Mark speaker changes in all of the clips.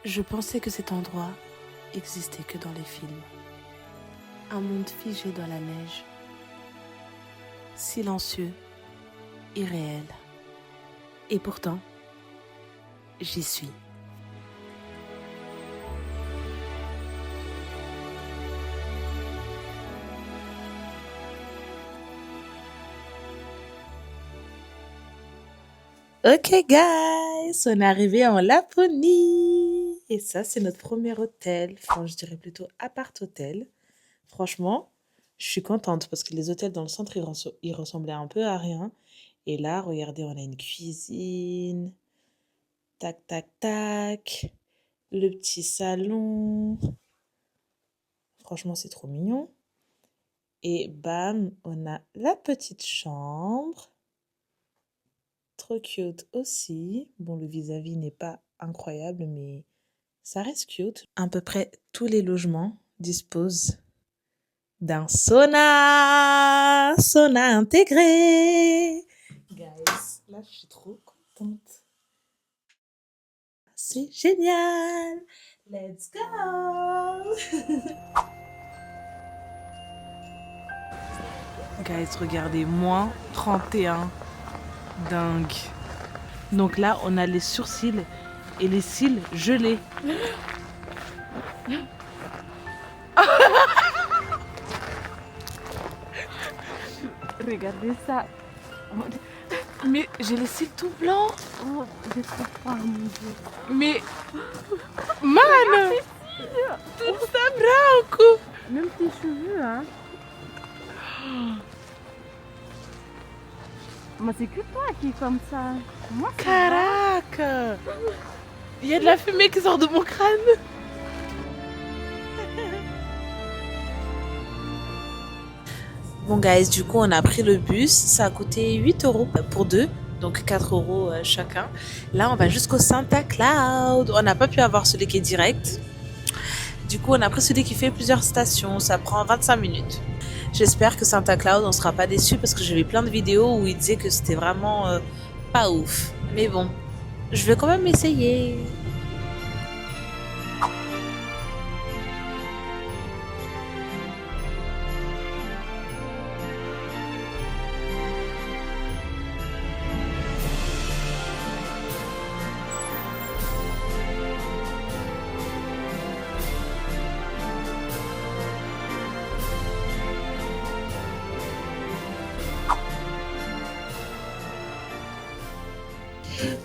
Speaker 1: Je pensais que cet endroit existait que dans les films. Un monde figé dans la neige, silencieux, irréel. Et pourtant, j'y suis. Ok guys, on est arrivé en Laponie. Et ça, c'est notre premier hôtel. Enfin, je dirais plutôt appart-hôtel. Franchement, je suis contente parce que les hôtels dans le centre, ils ressemblaient un peu à rien. Et là, regardez, on a une cuisine. Tac, tac, tac. Le petit salon. Franchement, c'est trop mignon. Et bam, on a la petite chambre. Trop cute aussi. Bon, le vis-à-vis n'est pas incroyable, mais ça reste cute. À peu près tous les logements disposent d'un sauna. Sauna intégré. Guys, là, je suis trop contente. C'est génial. Let's go. Guys, regardez, moins 31. Dingue. Donc là, on a les sourcils et les cils gelés. Regardez ça. Mais j'ai les cils tout blancs.
Speaker 2: Oh, j'ai trop froid, mon Dieu.
Speaker 1: Mais, man, tout ça branco.
Speaker 2: Même tes cheveux, hein. Mais c'est que toi qui est comme ça. Moi, c'est
Speaker 1: Caraca. Il y a de la fumée qui sort de mon crâne. Bon guys, du coup on a pris le bus, ça a coûté 8 € pour deux, donc 4 € chacun. Là on va jusqu'au Santa Cloud, on n'a pas pu avoir celui qui est direct. Du coup on a pris celui qui fait plusieurs stations, ça prend 25 minutes. J'espère que Santa Cloud on sera pas déçus parce que j'ai vu plein de vidéos où ils disaient que c'était vraiment pas ouf. Mais bon, je vais quand même essayer.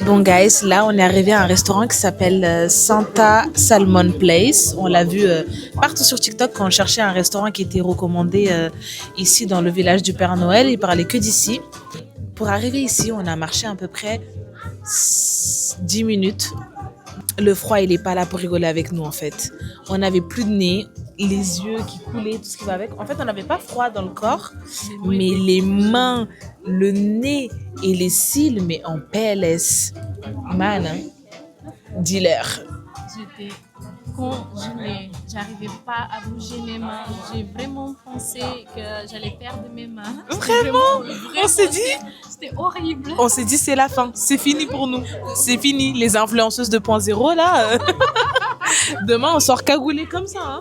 Speaker 1: Bon guys, là on est arrivé à un restaurant qui s'appelle Santa Salmon Place. On l'a vu partout sur TikTok quand on cherchait un restaurant qui était recommandé ici dans le village du Père Noël. Il parlait que d'ici. Pour arriver ici, on a marché à peu près 10 minutes. Le froid, il est pas là pour rigoler avec nous en fait. On n'avait plus de nez, les yeux qui coulaient, tout ce qui va avec. En fait, on n'avait pas froid dans le corps, mais les mains, le nez et les cils, mais en PLS. Man, hein? Dealer.
Speaker 2: J'étais congelée. J'arrivais pas à bouger mes mains. J'ai vraiment pensé que j'allais perdre mes mains.
Speaker 1: Vraiment? On s'est dit?
Speaker 2: C'était horrible.
Speaker 1: On s'est dit c'est la fin, c'est fini pour nous. C'est fini, les influenceuses 2.0 là. Demain on sort cagoulé comme ça. Hein.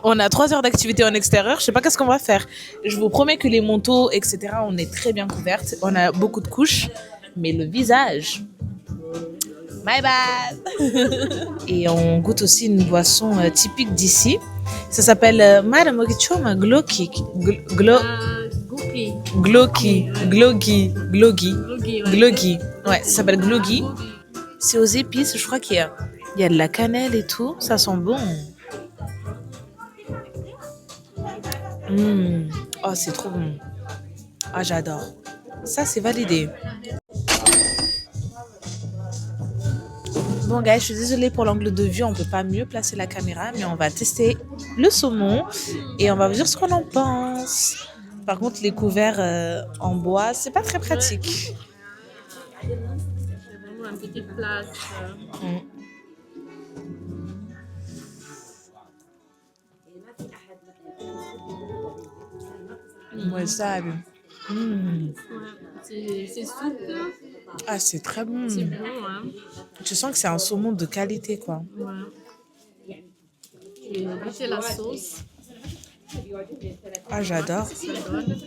Speaker 1: On a 3 heures d'activité en extérieur, je sais pas qu'est-ce qu'on va faire. Je vous promets que les manteaux, etc., on est très bien couvertes. On a beaucoup de couches, mais le visage... My bad. Et on goûte aussi une boisson typique d'ici. Ça s'appelle Madame Ogichoma Gloki.
Speaker 2: Goki.
Speaker 1: Gloki. Glogi. Glogi.
Speaker 2: Goki, ouais.
Speaker 1: Glogi. Ouais, ça s'appelle Glogi. C'est aux épices, je crois il y a de la cannelle et tout. Ça sent bon. Oh, c'est trop bon. Ah, j'adore. Ça, c'est validé. Bon, gars, je suis désolée pour l'angle de vue. On peut pas mieux placer la caméra, mais on va tester le saumon et on va vous dire ce qu'on en pense. Par contre, les couverts en bois, c'est pas très pratique.
Speaker 2: C'est vraiment un petit plat.
Speaker 1: Ouais, ça.
Speaker 2: C'est souple.
Speaker 1: Ah, c'est très bon.
Speaker 2: C'est bon, hein.
Speaker 1: Tu sens que c'est un saumon de qualité, quoi.
Speaker 2: Ouais. Et goûter la sauce,
Speaker 1: Ah, j'adore.
Speaker 2: ça donne.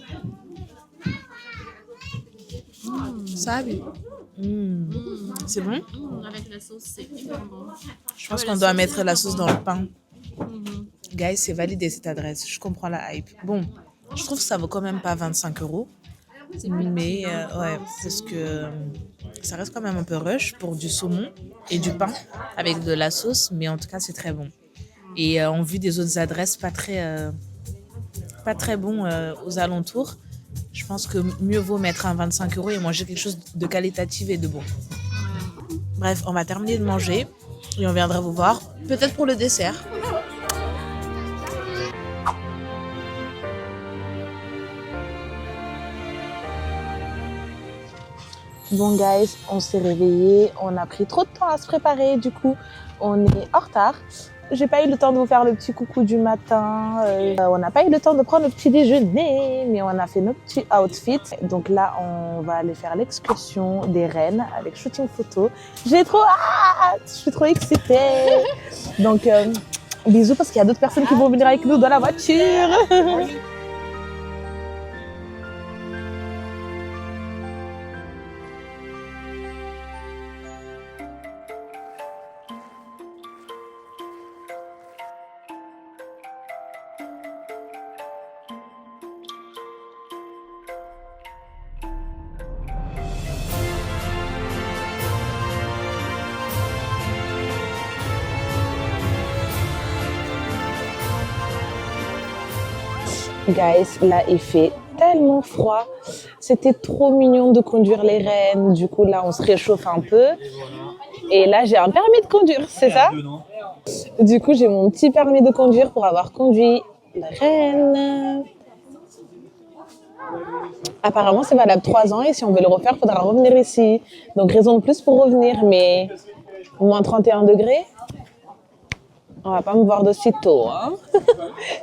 Speaker 1: Ça, oui. C'est bon?
Speaker 2: Avec la sauce, c'est hyper bon.
Speaker 1: Je pense qu'on doit mettre la sauce dans le pain.
Speaker 2: Mhm.
Speaker 1: Guys, c'est validé cette adresse. Je comprends la hype. Bon, je trouve que ça vaut quand même pas 25 €. Mais ouais, parce que ça reste quand même un peu rush pour du saumon et du pain avec de la sauce. Mais en tout cas, c'est très bon. Et en vue des autres adresses, pas très bon aux alentours. Je pense que mieux vaut mettre un 25 € et manger quelque chose de qualitatif et de bon. Bref, on va terminer de manger et on viendra vous voir, peut-être pour le dessert. Bon guys, on s'est réveillés, on a pris trop de temps à se préparer, du coup on est en retard. J'ai pas eu le temps de vous faire le petit coucou du matin, on n'a pas eu le temps de prendre le petit déjeuner, mais on a fait nos petits outfits. Donc là on va aller faire l'excursion des rennes avec shooting photo. J'ai trop hâte, je suis trop excitée. Donc bisous parce qu'il y a d'autres personnes qui vont venir avec nous dans la voiture. Guys, là il fait tellement froid. C'était trop mignon de conduire les rennes. Du coup là on se réchauffe un peu. Et là j'ai un permis de conduire, c'est ça? Du coup j'ai mon petit permis de conduire pour avoir conduit la reine. Apparemment c'est valable 3 ans et si on veut le refaire, il faudra revenir ici. Donc raison de plus pour revenir, mais moins 31 degrés. On va pas me voir de sitôt, hein.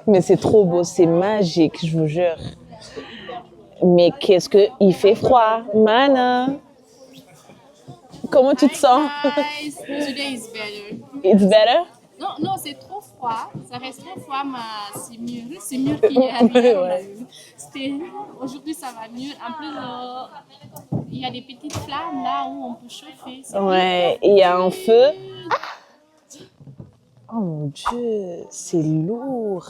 Speaker 1: Mais c'est trop beau, c'est magique, je vous jure. Mais qu'est-ce que il fait froid, Mana. Comment tu te sens?
Speaker 2: Guys, today is better.
Speaker 1: It's better?
Speaker 2: Non, c'est trop froid. Ça reste trop froid, mais c'est mieux qu'hier.
Speaker 1: Ouais.
Speaker 2: Aujourd'hui, ça va mieux. En plus, il y a des petites flammes là où on peut chauffer.
Speaker 1: Ouais, il y a un feu. Oh mon Dieu, c'est lourd.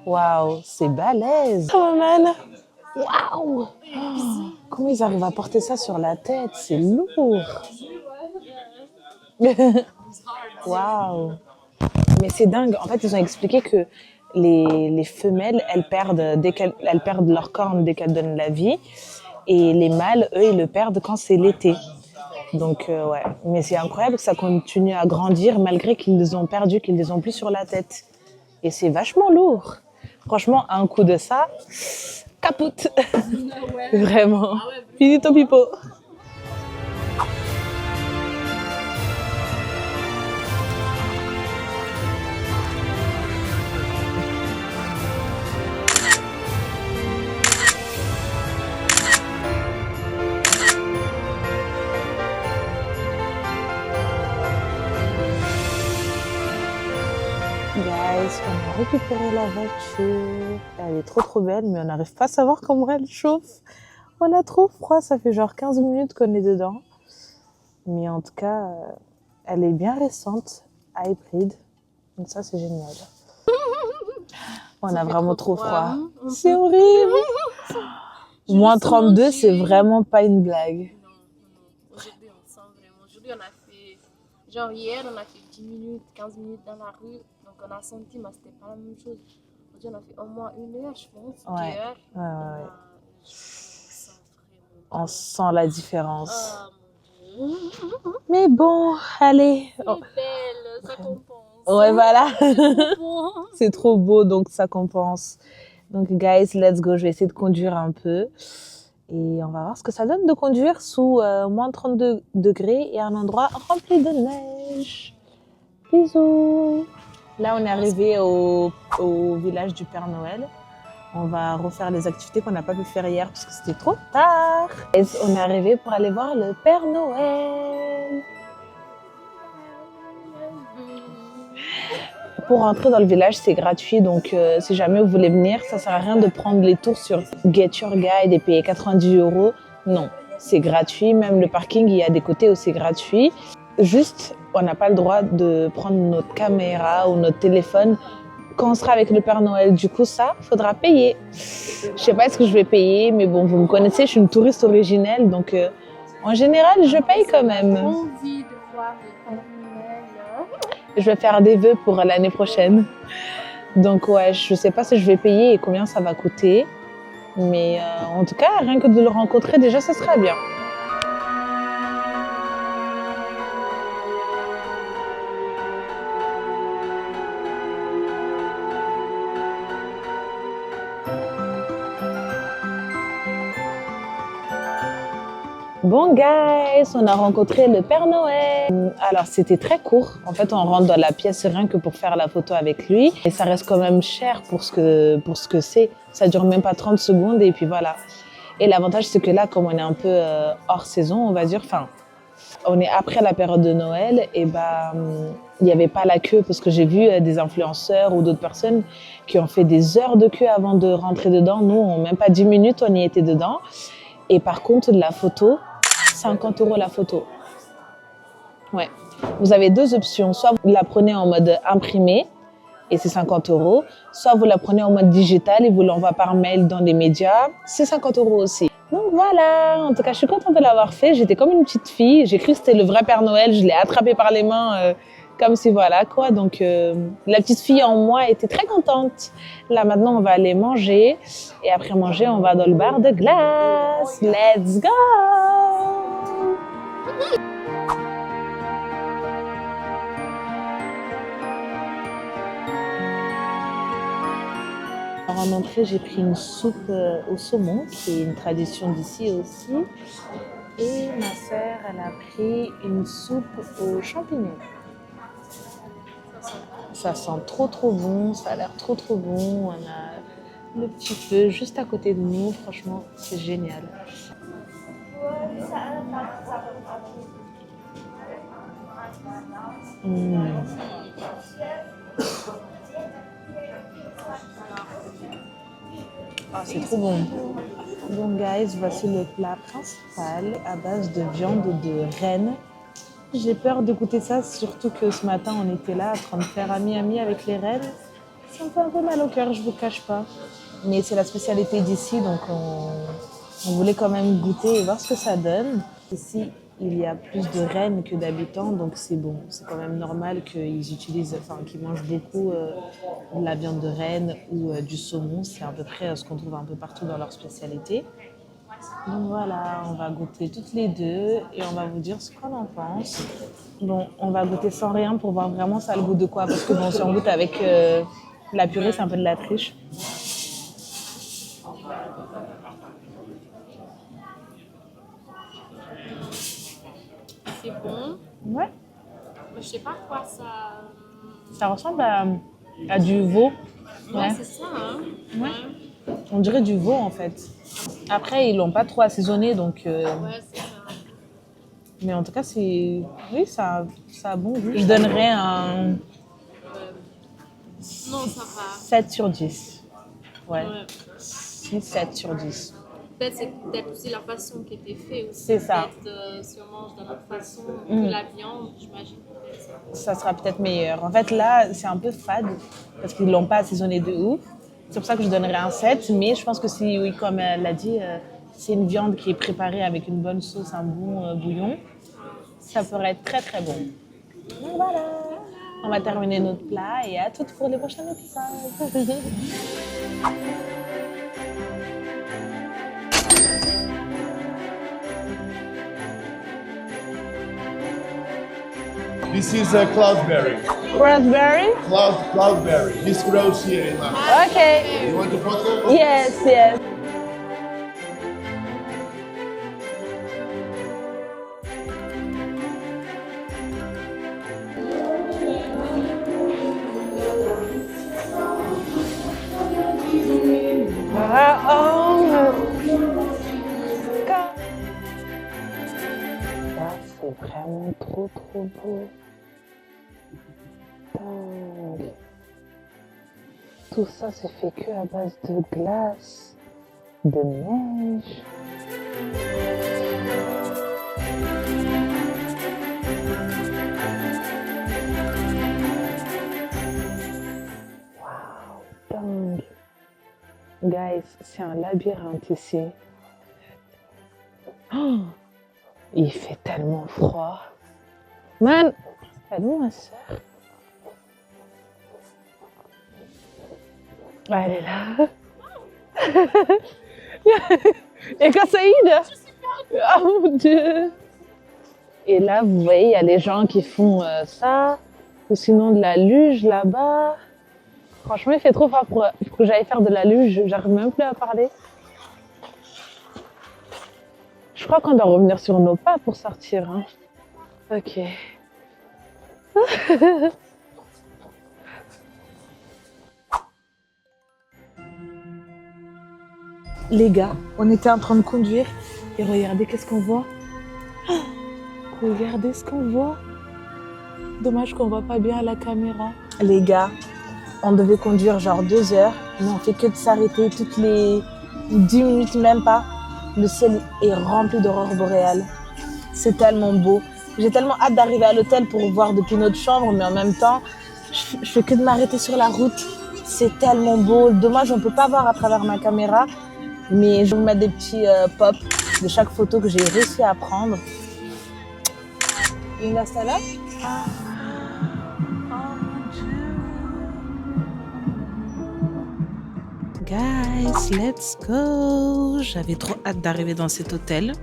Speaker 1: Waouh, c'est balèze. Oh man, waouh. Comment ils arrivent à porter ça sur la tête? C'est lourd. Waouh. Mais c'est dingue. En fait, ils ont expliqué que les femelles, elles perdent leur corne dès qu'elles donnent la vie. Et les mâles, eux, ils le perdent quand c'est l'été. Donc, ouais. Mais c'est incroyable que ça continue à grandir malgré qu'ils les ont perdus, qu'ils les ont plus sur la tête. Et c'est vachement lourd. Franchement, un coup de ça, capote. Vraiment. Finito pipo. Guys, on a récupéré la voiture. Elle est trop belle, mais on n'arrive pas à savoir comment elle chauffe. On a trop froid, ça fait genre 15 minutes qu'on est dedans. Mais en tout cas, elle est bien récente, hybride. Donc ça, c'est génial. On a vraiment trop froid. C'est horrible. Moins 32, c'est vraiment pas une blague.
Speaker 2: Non. Aujourd'hui, on sent vraiment. Aujourd'hui, on a fait. Genre, hier, on a fait 10 minutes, 15 minutes dans la rue. Donc, on a senti, mais c'était pas la même chose. Aujourd'hui, on a fait au moins 1 heure, je pense.
Speaker 1: Ouais.
Speaker 2: 2 heures.
Speaker 1: Ouais.
Speaker 2: Je sens
Speaker 1: On sent la différence.
Speaker 2: mon Dieu.
Speaker 1: Mais bon, allez.
Speaker 2: C'est belle, ça compense.
Speaker 1: Ouais, voilà.
Speaker 2: Bon.
Speaker 1: C'est trop beau, donc ça compense. Donc, guys, let's go. Je vais essayer de conduire un peu. Et on va voir ce que ça donne de conduire sous moins 32 degrés et un endroit rempli de neige. Bisous. Là, on est arrivé au village du Père Noël. On va refaire les activités qu'on n'a pas pu faire hier parce que c'était trop tard. Et on est arrivé pour aller voir le Père Noël. Pour rentrer dans le village, c'est gratuit. Donc, si jamais vous voulez venir, ça ne sert à rien de prendre les tours sur Get Your Guide et payer 90 €. Non, c'est gratuit. Même le parking, il y a des côtés où c'est gratuit. Juste, on n'a pas le droit de prendre notre caméra ou notre téléphone quand on sera avec le Père Noël. Du coup, ça, il faudra payer. Je ne sais pas est-ce que je vais payer, mais bon, vous me connaissez, je suis une touriste originelle. Donc, en général, je paye quand même.
Speaker 2: J'ai envie de voir le Père Noël.
Speaker 1: Je vais faire des vœux pour l'année prochaine. Donc, ouais, je ne sais pas si je vais payer et combien ça va coûter. Mais en tout cas, rien que de le rencontrer, déjà, ça sera bien. Bon guys, on a rencontré le Père Noël. Alors c'était très court. En fait, on rentre dans la pièce rien que pour faire la photo avec lui. Et ça reste quand même cher pour ce que c'est. Ça dure même pas 30 secondes et puis voilà. Et l'avantage c'est que là, comme on est un peu hors saison, on va dire, enfin, on est après la période de Noël et il n'y avait pas la queue parce que j'ai vu des influenceurs ou d'autres personnes qui ont fait des heures de queue avant de rentrer dedans. Nous, en même pas 10 minutes, on y était dedans. Et par contre, la photo, 50 € la photo. Ouais. Vous avez deux options. Soit vous la prenez en mode imprimé et c'est 50 €. Soit vous la prenez en mode digital et vous l'envoie par mail dans les médias. C'est 50 € aussi. Donc voilà. En tout cas, je suis contente de l'avoir fait. J'étais comme une petite fille. J'ai cru que c'était le vrai Père Noël. Je l'ai attrapé par les mains comme si voilà quoi. Donc la petite fille en moi était très contente. Là maintenant, on va aller manger. Et après manger, on va dans le bar de glace. Let's go! Alors en entrée, j'ai pris une soupe au saumon, qui est une tradition d'ici aussi. Et ma sœur, elle a pris une soupe aux champignons. Ça sent trop trop bon, ça a l'air trop trop bon. On a le petit feu juste à côté de nous, franchement, c'est génial. Ah, c'est trop bon. Bon guys, voici le plat principal à base de viande de renne. J'ai peur de goûter ça, surtout que ce matin on était là en train de faire ami-ami avec les rennes. Ça me fait un peu mal au cœur, je vous cache pas. Mais c'est la spécialité d'ici, donc on voulait quand même goûter et voir ce que ça donne. Ici, il y a plus de rennes que d'habitants, donc c'est bon. C'est quand même normal qu'ils utilisent, enfin qu'ils mangent beaucoup de la viande de renne ou du saumon. C'est à peu près ce qu'on trouve un peu partout dans leur spécialité. Donc voilà, on va goûter toutes les deux et on va vous dire ce qu'on en pense. Bon, on va goûter sans rien pour voir vraiment ça a le goût de quoi. Parce que bon, si on goûte avec la purée, c'est un peu de la triche.
Speaker 2: C'est bon.
Speaker 1: Ouais.
Speaker 2: Mais je sais pas quoi ça.
Speaker 1: Ça ressemble à du veau.
Speaker 2: Ouais, c'est ça, hein.
Speaker 1: Ouais. On dirait du veau en fait. Après, ils l'ont pas trop assaisonné, donc.
Speaker 2: Ouais, c'est ça.
Speaker 1: Mais en tout cas, c'est. Oui, ça a bon goût. Je donnerais un.
Speaker 2: Non, ça va.
Speaker 1: 7 sur 10. Ouais.
Speaker 2: 6,
Speaker 1: 7 sur 10.
Speaker 2: Peut-être c'est peut-être aussi la façon qui était faite aussi.
Speaker 1: C'est ça.
Speaker 2: Peut-être si on mange d'une autre façon que la viande, j'imagine peut-être ça.
Speaker 1: Ça sera peut-être meilleur. En fait, là, c'est un peu fade parce qu'ils ne l'ont pas assaisonné de ouf. C'est pour ça que je donnerais un 7. Mais je pense que si, oui, comme elle l'a dit, c'est une viande qui est préparée avec une bonne sauce, un bon bouillon, ça pourrait être très très bon. Donc voilà, on va terminer notre plat et à toutes pour les prochains épisodes.
Speaker 3: This is a cloudberry.
Speaker 1: Raspberry?
Speaker 3: Cloudberry. This grows here in Laos.
Speaker 1: Okay.
Speaker 3: You want a photo?
Speaker 1: Yes, yes. vraiment trop beau. Dingue. Tout ça c'est fait que à base de glace, de neige. Waouh, dingue. Guys, c'est un labyrinthe ici. Oh, il fait tellement froid. Man, elle est où ma soeur? Elle est là. Et quand ça y est, oh mon Dieu. Et là, vous voyez, il y a les gens qui font ça, ou sinon de la luge là-bas. Franchement, il fait trop froid pour que j'aille faire de la luge. J'arrive même plus à parler. Je crois qu'on doit revenir sur nos pas pour sortir. Hein. Ok. Les gars, on était en train de conduire et regardez qu'est-ce qu'on voit. Regardez ce qu'on voit. Dommage qu'on voit pas bien à la caméra. Les gars, on devait conduire genre 2 heures, mais on fait que de s'arrêter toutes les 10 minutes, même pas. Le ciel est rempli d'aurores boréales. C'est tellement beau. J'ai tellement hâte d'arriver à l'hôtel pour voir depuis notre chambre, mais en même temps, je fais que de m'arrêter sur la route. C'est tellement beau. Dommage, on peut pas voir à travers ma caméra, mais je vais vous mettre des petits pop de chaque photo que j'ai réussi à prendre. Il reste là. Guys, let's go! J'avais trop hâte d'arriver dans cet hôtel.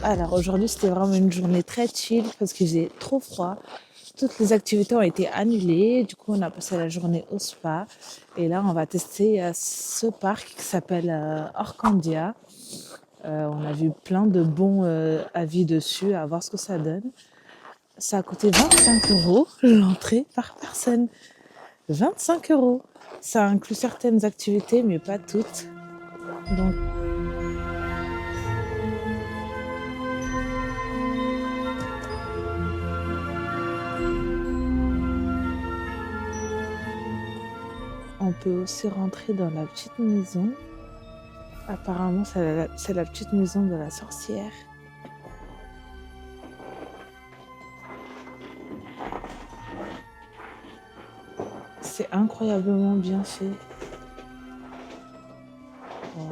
Speaker 1: Alors aujourd'hui, c'était vraiment une journée très chill parce qu'il faisait trop froid. Toutes les activités ont été annulées. Du coup, on a passé la journée au spa. Et là, on va tester ce parc qui s'appelle Orcandia. On a vu plein de bons avis dessus, à voir ce que ça donne. Ça a coûté 25 € l'entrée par personne. 25 €. Ça inclut certaines activités, mais pas toutes. Donc, on peut aussi rentrer dans la petite maison. Apparemment, c'est la petite maison de la sorcière. C'est incroyablement bien fait. Wow.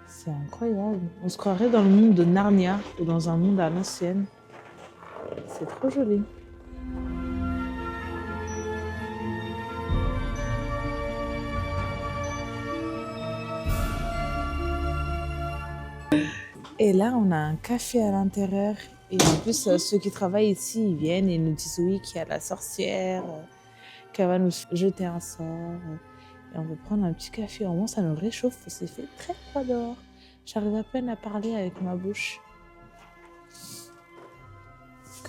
Speaker 1: C'est incroyable. On se croirait dans le monde de Narnia ou dans un monde à l'ancienne. C'est trop joli. Et là, on a un café à l'intérieur. Et en plus, ceux qui travaillent ici, ils viennent et nous disent oui, qu'il y a la sorcière, qu'elle va nous jeter un sort. Et on veut prendre un petit café. Au moins, ça nous réchauffe. C'est fait très froid dehors. J'arrive à peine à parler avec ma bouche.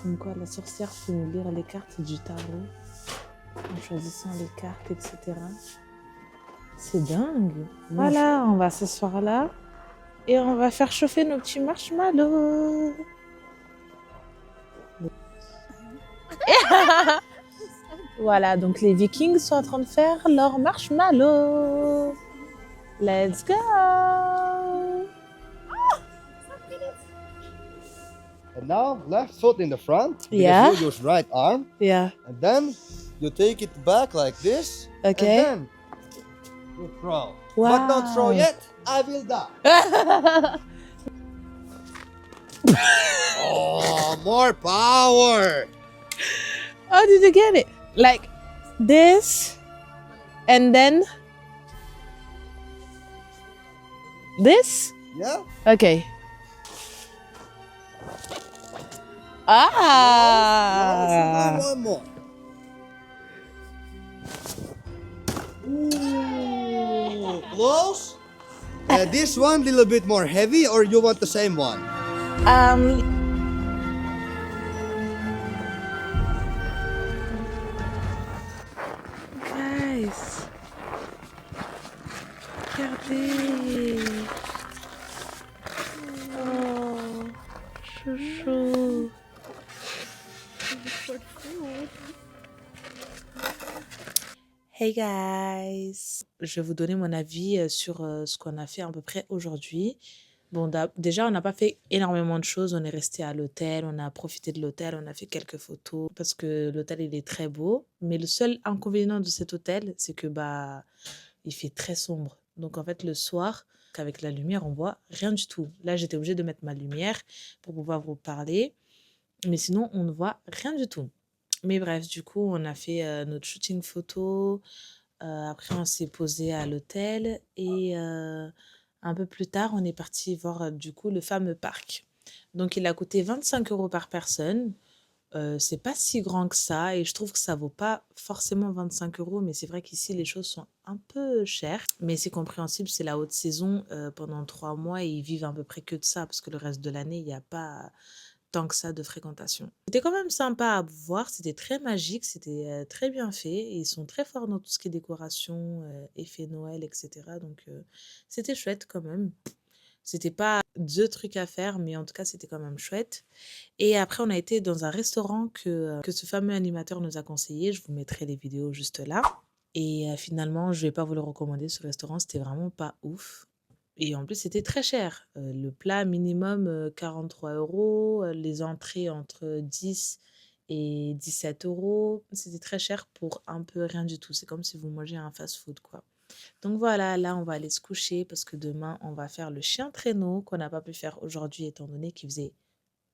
Speaker 1: Comme quoi, la sorcière peut nous lire les cartes du tarot en choisissant les cartes, etc. C'est dingue. Voilà, on va s'asseoir là. Et on va faire chauffer nos petits marshmallows. Voilà, donc les Vikings sont en train de faire leur marshmallow. Let's go!
Speaker 4: And now, left foot in the front.
Speaker 1: Yeah.
Speaker 4: You use right arm.
Speaker 1: Yeah.
Speaker 4: And then you take it back like this.
Speaker 1: Okay.
Speaker 4: And then you throw.
Speaker 1: Wow.
Speaker 4: But don't throw yet. I will die. Oh, more power.
Speaker 1: How did you get it? Like this, and then this?
Speaker 4: Yeah?
Speaker 1: Okay. Ah!
Speaker 4: One more. Ooh, close. This one a little bit more heavy, or you want the same one?
Speaker 1: Guys, regardez. Oh, chouchou. Hey guys, je vais vous donner mon avis sur ce qu'on a fait à peu près aujourd'hui. Bon, déjà, on n'a pas fait énormément de choses. On est resté à l'hôtel, on a profité de l'hôtel, on a fait quelques photos parce que l'hôtel, il est très beau. Mais le seul inconvénient de cet hôtel, c'est que il fait très sombre. Donc, en fait, le soir, avec la lumière, on voit rien du tout. Là, j'étais obligée de mettre ma lumière pour pouvoir vous parler. Mais sinon, on ne voit rien du tout. Mais bref, du coup, on a fait notre shooting photo. Après, on s'est posé à l'hôtel et un peu plus tard, on est parti voir du coup le fameux parc. Donc, il a coûté 25 € par personne. C'est pas si grand que ça et je trouve que ça vaut pas forcément 25 €, mais c'est vrai qu'ici, les choses sont un peu chères. Mais c'est compréhensible, c'est la haute saison pendant 3 mois et ils vivent à peu près que de ça parce que le reste de l'année, il n'y a pas tant que ça de fréquentation. C'était quand même sympa à voir, c'était très magique, c'était très bien fait et ils sont très forts dans tout ce qui est décoration, effet Noël, etc. Donc c'était chouette quand même. C'était pas deux trucs à faire, mais en tout cas c'était quand même chouette. Et après on a été dans un restaurant que ce fameux animateur nous a conseillé, je vous mettrai les vidéos juste là. Et finalement je vais pas vous le recommander, ce restaurant c'était vraiment pas ouf. Et en plus, c'était très cher. Le plat minimum 43 €, les entrées entre 10 et 17 €. C'était très cher pour un peu rien du tout. C'est comme si vous mangez un fast-food, quoi. Donc voilà, là, on va aller se coucher parce que demain, on va faire le chien traîneau qu'on n'a pas pu faire aujourd'hui étant donné qu'il faisait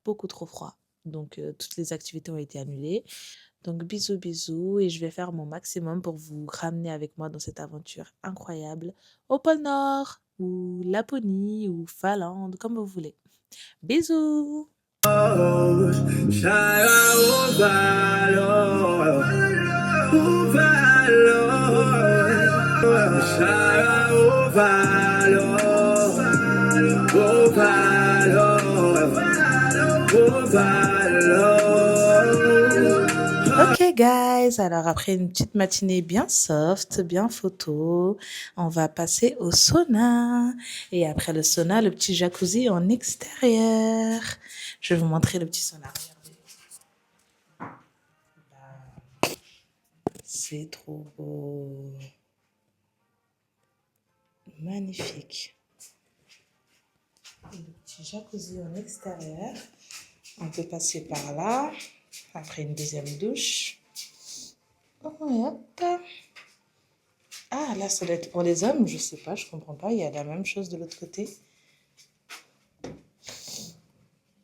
Speaker 1: beaucoup trop froid. Donc, toutes les activités ont été annulées. Donc, bisous, bisous. Et je vais faire mon maximum pour vous ramener avec moi dans cette aventure incroyable au pôle Nord, ou Laponie, ou Finlande, comme vous voulez. Bisous! Ok guys, alors après une petite matinée bien soft, bien photo, on va passer au sauna. Et après le sauna, le petit jacuzzi en extérieur. Je vais vous montrer le petit sauna. Regardez. C'est trop beau. Magnifique. Le petit jacuzzi en extérieur. On peut passer par là. Après une deuxième douche. Oh, et hop. Ah, là, ça doit être pour les hommes. Je sais pas, je comprends pas. Il y a la même chose de l'autre côté.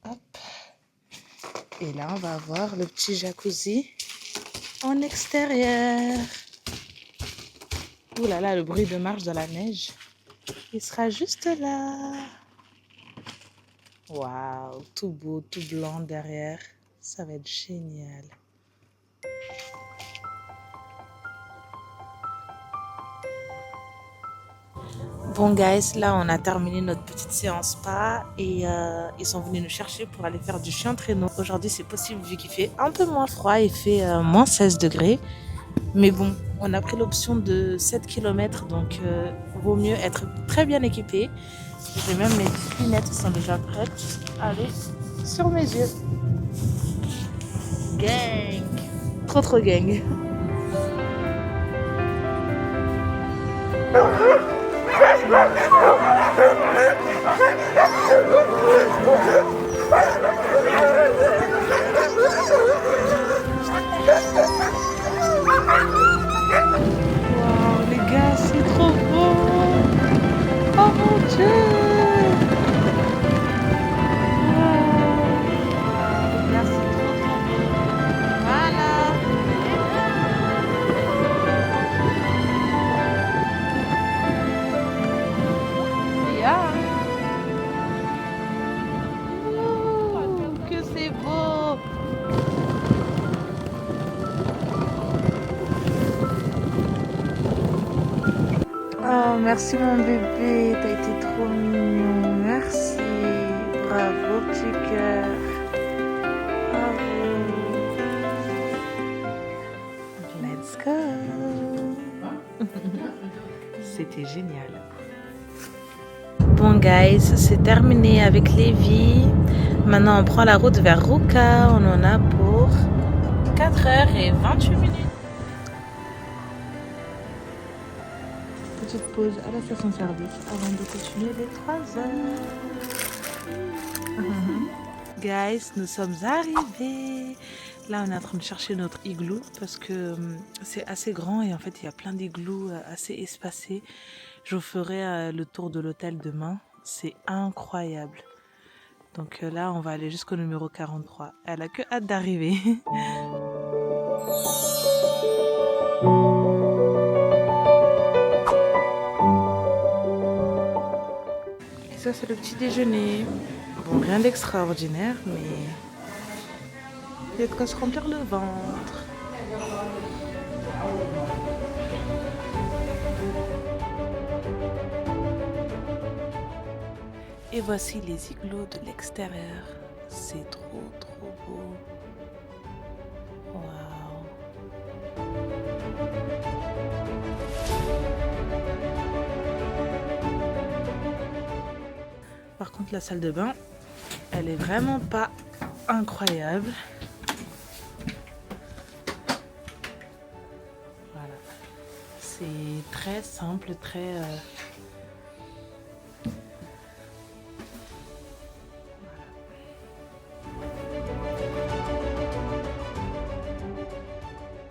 Speaker 1: Hop. Et là, on va avoir le petit jacuzzi en extérieur. Ouh là là, le bruit de marche dans la neige. Il sera juste là. Waouh, tout beau, tout blanc derrière. Ça va être génial. Bon guys, là on a terminé notre petite séance spa et ils sont venus nous chercher pour aller faire du chien traîneau. Aujourd'hui c'est possible vu qu'il fait un peu moins froid, il fait moins 16 degrés. Mais bon, on a pris l'option de 7 km donc vaut mieux être très bien équipé. J'ai même mes lunettes qui sont déjà prêtes. Allez, sur mes yeux. Gang! trop gang. Waouh, les gars, c'est trop beau. Oh mon Dieu. Waouh, les gars, c'est trop beau. Voilà. Yeah. Ouh, que c'est beau. Oh, merci mon bébé, t'as été trop mignon, merci. Bravo petit cœur. Bravo. Let's go. C'était génial. Bon guys, c'est terminé avec Lévi. Maintenant on prend la route vers Ruka. On en a pour 4h28. Petite pause à la station-service avant de continuer les 3 heures. Guys, nous sommes arrivés. Là, on est en train de chercher notre igloo parce que c'est assez grand et en fait, il y a plein d'igloos assez espacés. Je vous ferai le tour de l'hôtel demain. C'est incroyable. Donc là, on va aller jusqu'au numéro 43. Elle a que hâte d'arriver. Et ça, c'est le petit déjeuner. Bon, rien d'extraordinaire, mais il y a de quoi se remplir le ventre. Et voici les igloos de l'extérieur. C'est trop beau. Waouh. Par contre, la salle de bain, elle est vraiment pas incroyable. Voilà. C'est très simple, très...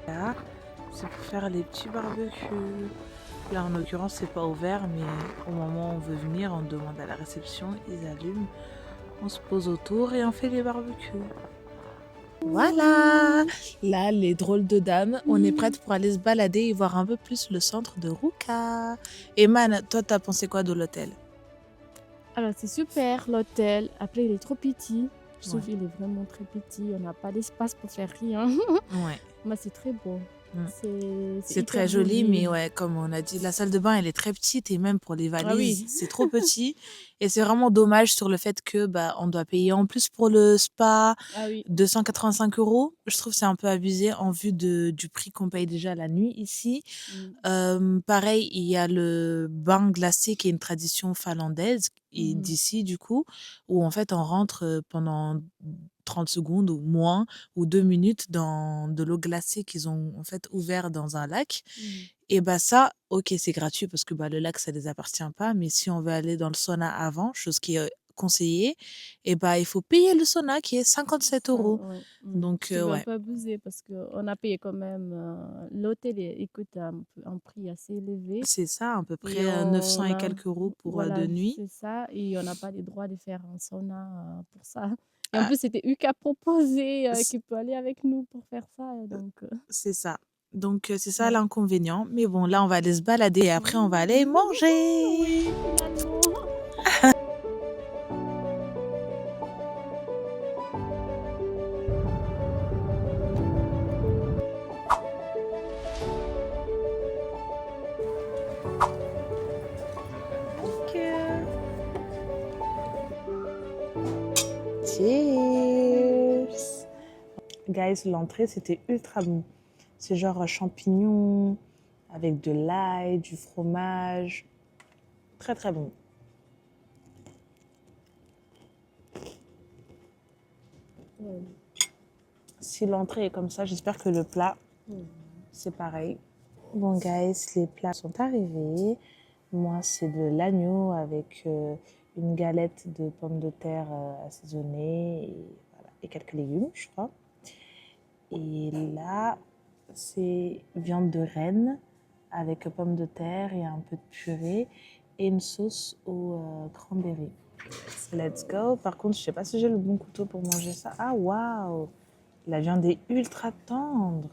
Speaker 1: Là, c'est pour faire les petits barbecues. Là, en l'occurrence, c'est pas ouvert, mais au moment où on veut venir, on demande à la réception, ils allument, on se pose autour et on fait les barbecues. Voilà! Là, les drôles de dames, on est prête pour aller se balader et voir un peu plus le centre de Ruka. Eman, toi, t'as pensé quoi de l'hôtel?
Speaker 2: Alors, c'est super l'hôtel. Après, il est trop petit. Je trouve
Speaker 1: Ouais.
Speaker 2: qu'il est vraiment très petit. On n'a pas d'espace pour faire rien.
Speaker 1: Ouais.
Speaker 2: Moi, c'est très beau.
Speaker 1: Mm. C'est
Speaker 2: hyper
Speaker 1: très joli, mais ouais, comme on a dit, la salle de bain, elle est très petite et même pour les valises,
Speaker 2: oui.
Speaker 1: c'est trop petit. Et c'est vraiment dommage sur le fait que on doit payer en plus pour le spa
Speaker 2: Ah oui.
Speaker 1: 285 €. Je trouve que c'est un peu abusé en vue du prix qu'on paye déjà la nuit ici. Pareil, il y a le bain glacé qui est une tradition finlandaise et d'ici du coup, où en fait on rentre pendant 30 secondes ou moins ou 2 minutes dans de l'eau glacée qu'ils ont en fait ouvert dans un lac. Et ça, ok, c'est gratuit parce que le lac, ça les appartient pas. Mais si on veut aller dans le sauna avant, chose qui est conseillée, il faut payer le sauna qui est 57 €.
Speaker 2: Ouais.
Speaker 1: Donc,
Speaker 2: Tu vas
Speaker 1: ouais,
Speaker 2: pas abuser parce qu'on a payé quand même. L'hôtel coûte un prix assez élevé.
Speaker 1: c'est ça, à peu
Speaker 2: Et
Speaker 1: près 900
Speaker 2: on
Speaker 1: et
Speaker 2: a-
Speaker 1: quelques euros pour
Speaker 2: voilà,
Speaker 1: 2 nuits.
Speaker 2: c'est ça. Et on n'a pas le droit de faire un sauna pour ça. Et
Speaker 1: Ah,
Speaker 2: en plus, c'était Uka proposé
Speaker 1: c-
Speaker 2: qu'il peut aller avec nous pour faire ça. Donc,
Speaker 1: c'est ça. Donc, c'est ça
Speaker 2: ouais.
Speaker 1: l'inconvénient. Mais bon, là, on va aller se balader et après, on va aller manger.
Speaker 2: Oui, finalement.
Speaker 1: Cheers! Guys, l'entrée, c'était ultra bon. C'est genre champignons avec de l'ail, du fromage. Très, très bon. si l'entrée est comme ça, j'espère que le plat, c'est pareil. Bon, guys, les plats sont arrivés. Moi, c'est de l'agneau avec une galette de pommes de terre assaisonnées et, voilà, et quelques légumes, je crois. Et là, c'est viande de renne avec pommes de terre et un peu de purée et une sauce au cranberry. Let's go. Par contre, je sais pas si j'ai le bon couteau pour manger ça. Ah, waouh! La viande est ultra tendre.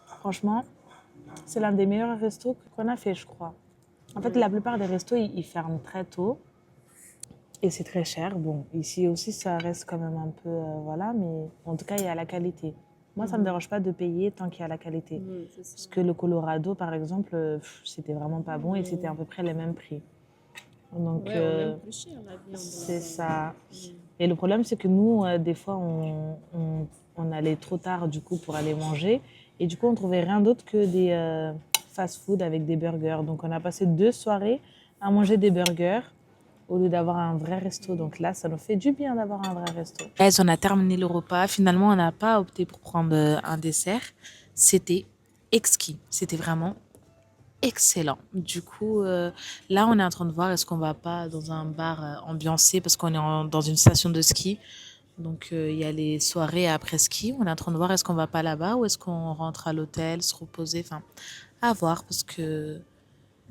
Speaker 1: Franchement, c'est l'un des meilleurs restos qu'on a fait, je crois. En fait, la plupart des restos, ils ferment très tôt. Et c'est très cher. Bon, ici aussi, ça reste quand même un peu... voilà, mais en tout cas, il y a la qualité. Moi, ça ne me dérange pas de payer tant qu'il y a la qualité. Parce que le Colorado, par exemple, c'était vraiment pas bon et c'était à peu près les mêmes prix. Donc,
Speaker 2: Ouais, on aime plus cher la viande.
Speaker 1: c'est ça. Et le problème, c'est que nous, des fois, on allait trop tard, du coup, pour aller manger. Et du coup, on trouvait rien d'autre que des fast-food avec des burgers. Donc, on a passé 2 soirées à manger des burgers au lieu d'avoir un vrai resto. Donc là, ça nous fait du bien d'avoir un vrai resto. Guys, on a terminé le repas. Finalement, on n'a pas opté pour prendre un dessert. C'était exquis. C'était vraiment excellent. Du coup, là, on est en train de voir est-ce qu'on va pas dans un bar ambiancé parce qu'on est dans une station de ski. Donc, il y a les soirées après ski. On est en train de voir est-ce qu'on va pas là-bas ou est-ce qu'on rentre à l'hôtel, se reposer. Enfin, à voir parce que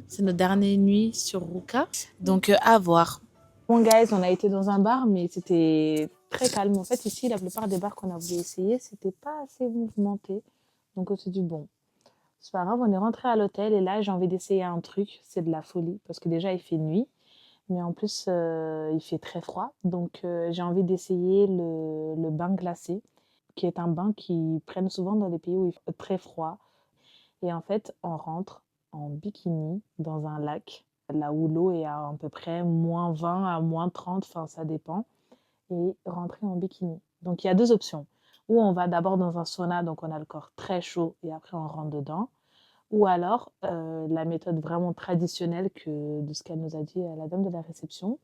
Speaker 1: c'est notre dernière nuit sur Ruka. Donc, à voir. Bon, guys, on a été dans un bar, mais c'était très calme. En fait, ici, la plupart des bars qu'on a voulu essayer, c'était pas assez mouvementé. Donc, on s'est dit, bon, c'est pas grave, on est rentré à l'hôtel et là, j'ai envie d'essayer un truc. C'est de la folie parce que déjà, il fait nuit. Mais en plus, il fait très froid. Donc, j'ai envie d'essayer le bain glacé, qui est un bain qu'ils prennent souvent dans des pays où il fait très froid. Et en fait, on rentre en bikini dans un lac, là où l'eau est à peu près -20 à -30, enfin ça dépend, et rentrer en bikini. Donc il y a 2 options. Ou on va d'abord dans un sauna, donc on a le corps très chaud, et après on rentre dedans. Ou alors la méthode vraiment traditionnelle de ce qu'elle nous a dit la dame de la réception,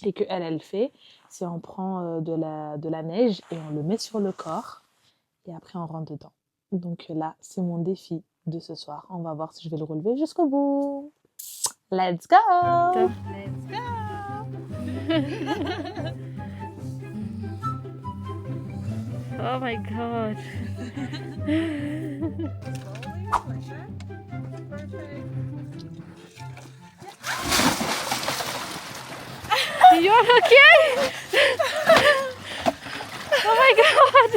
Speaker 1: et qu'elle, elle fait, c'est on prend de la neige et on le met sur le corps, et après on rentre dedans. Donc là, c'est mon défi de ce soir. On va voir si je vais le relever jusqu'au bout. Let's go!
Speaker 2: Let's go! Oh my god. You're okay? Oh my god!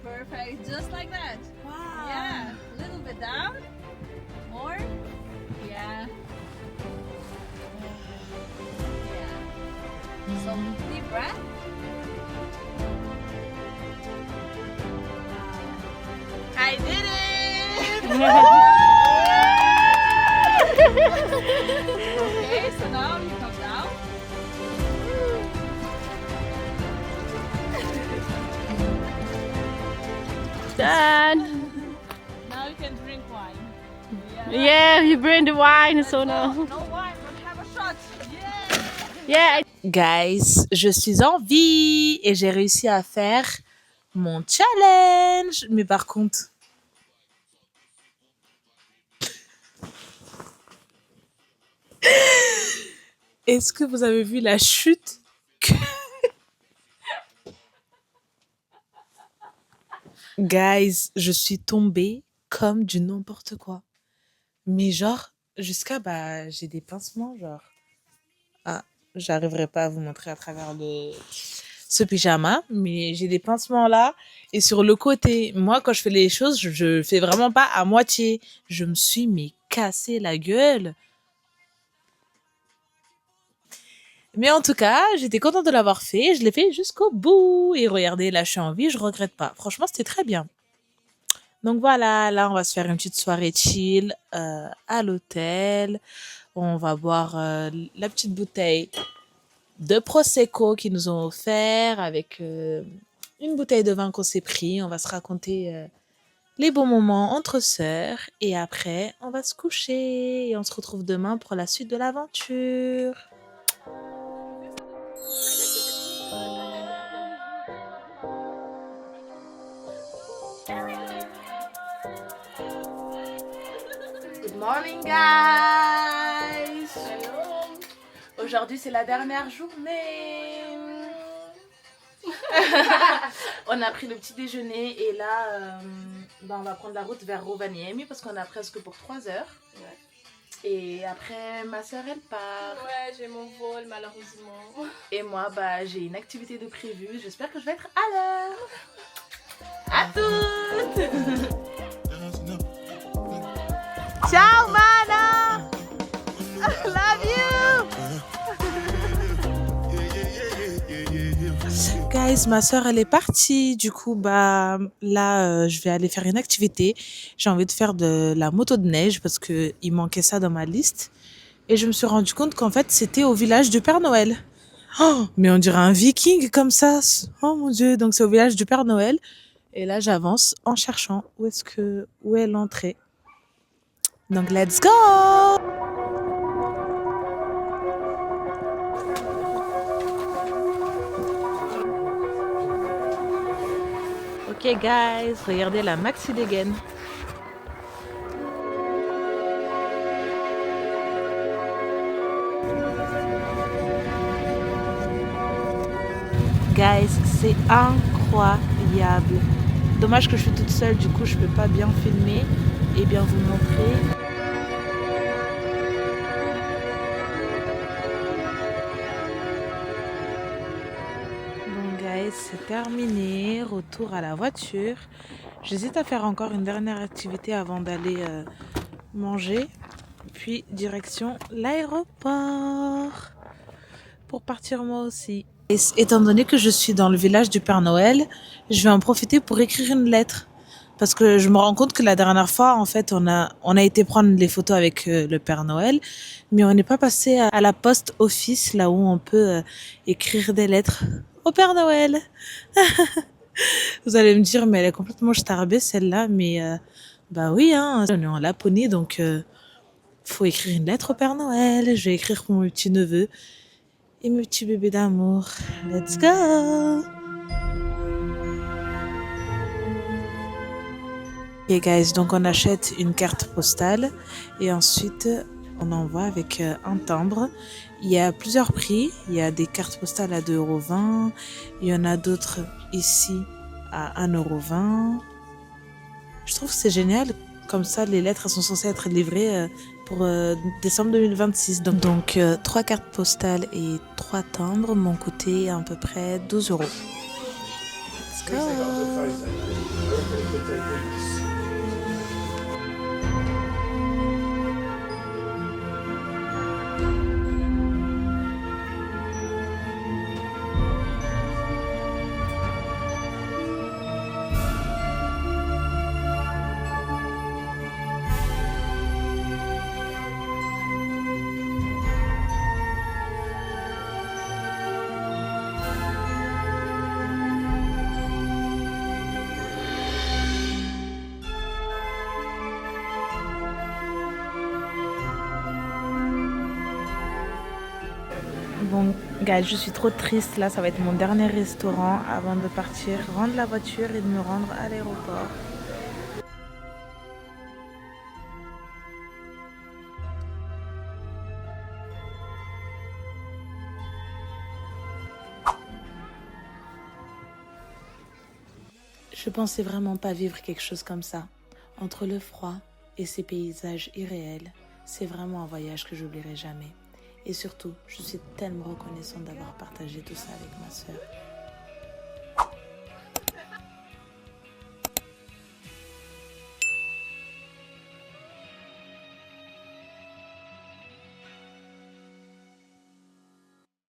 Speaker 5: Perfect, just like that. Wow. Yeah, a little bit down. More. Yeah. Yeah. So deep breath. I did it! Okay, so now you come down.
Speaker 2: Done.
Speaker 5: Now you can drink wine.
Speaker 2: Yeah, you bring the wine, so now.
Speaker 5: No wine, but have a shot.
Speaker 2: Yeah.
Speaker 1: Guys, je suis en vie et j'ai réussi à faire mon challenge. Mais par contre, est-ce que vous avez vu la chute Guys, je suis tombée comme du n'importe quoi. Mais genre, j'ai des pincements, genre. Ah, j'arriverai pas à vous montrer à travers ce pyjama, mais j'ai des pincements là. Et sur le côté, moi, quand je fais les choses, je fais vraiment pas à moitié. Je me suis, cassé la gueule. Mais en tout cas, j'étais contente de l'avoir fait. Je l'ai fait jusqu'au bout. Et regardez, là, je suis en vie, je regrette pas. Franchement, c'était très bien. Donc voilà, là, on va se faire une petite soirée chill à l'hôtel. On va boire la petite bouteille de Prosecco qu'ils nous ont offert avec une bouteille de vin qu'on s'est pris. On va se raconter les bons moments entre sœurs. Et après, on va se coucher. Et on se retrouve demain pour la suite de l'aventure. Good morning, guys! Aujourd'hui, c'est la dernière journée. On a pris le petit déjeuner et là, on va prendre la route vers Rovaniemi parce qu'on a presque pour 3 heures.
Speaker 2: Ouais.
Speaker 1: Et après, ma soeur, elle part.
Speaker 2: Ouais, j'ai mon vol malheureusement.
Speaker 1: Et moi, j'ai une activité de prévue. J'espère que je vais être à l'heure. À toutes! Ciao, Mana! Love you! Guys, ma soeur, elle est partie. Du coup, là, je vais aller faire une activité. J'ai envie de faire de la moto de neige parce qu'il manquait ça dans ma liste. Et je me suis rendu compte qu'en fait, c'était au village du Père Noël. Oh, mais on dirait un viking comme ça. Oh mon Dieu, donc c'est au village du Père Noël. Et là, j'avance en cherchant où est l'entrée. Donc, let's go! Ok, guys, regardez la maxi dégaine. Guys, c'est incroyable. Dommage que je suis toute seule, du coup je peux pas bien filmer et bien vous montrer. Bon guys, c'est terminé. Retour à la voiture. J'hésite à faire encore une dernière activité avant d'aller manger. Puis direction l'aéroport pour partir moi aussi. Et étant donné que je suis dans le village du Père Noël, je vais en profiter pour écrire une lettre. Parce que je me rends compte que la dernière fois, en fait, on a été prendre les photos avec le Père Noël, mais on n'est pas passé à la poste office, là où on peut écrire des lettres au Père Noël. Vous allez me dire, mais elle est complètement starbée celle-là, mais oui, hein, on est en Laponie, donc faut écrire une lettre au Père Noël. Je vais écrire pour mon petit neveu et mes petits bébés d'amour. Let's go! Ok guys, donc on achète une carte postale et ensuite on envoie avec un timbre. Il y a plusieurs prix. Il y a des cartes postales à 2,20 €. Il y en a d'autres ici à 1,20 €. Je trouve que c'est génial. Comme ça, les lettres sont censées être livrées pour décembre 2026. Donc 3 cartes postales et 3 timbres m'ont coûté à peu près 12 €. Let's go! Bon, guys, je suis trop triste. Là, ça va être mon dernier restaurant avant de partir, rendre la voiture et de me rendre à l'aéroport. Je pensais vraiment pas vivre quelque chose comme ça. Entre le froid et ces paysages irréels, c'est vraiment un voyage que j'oublierai jamais. Et surtout, je suis tellement reconnaissante d'avoir partagé tout ça avec ma sœur.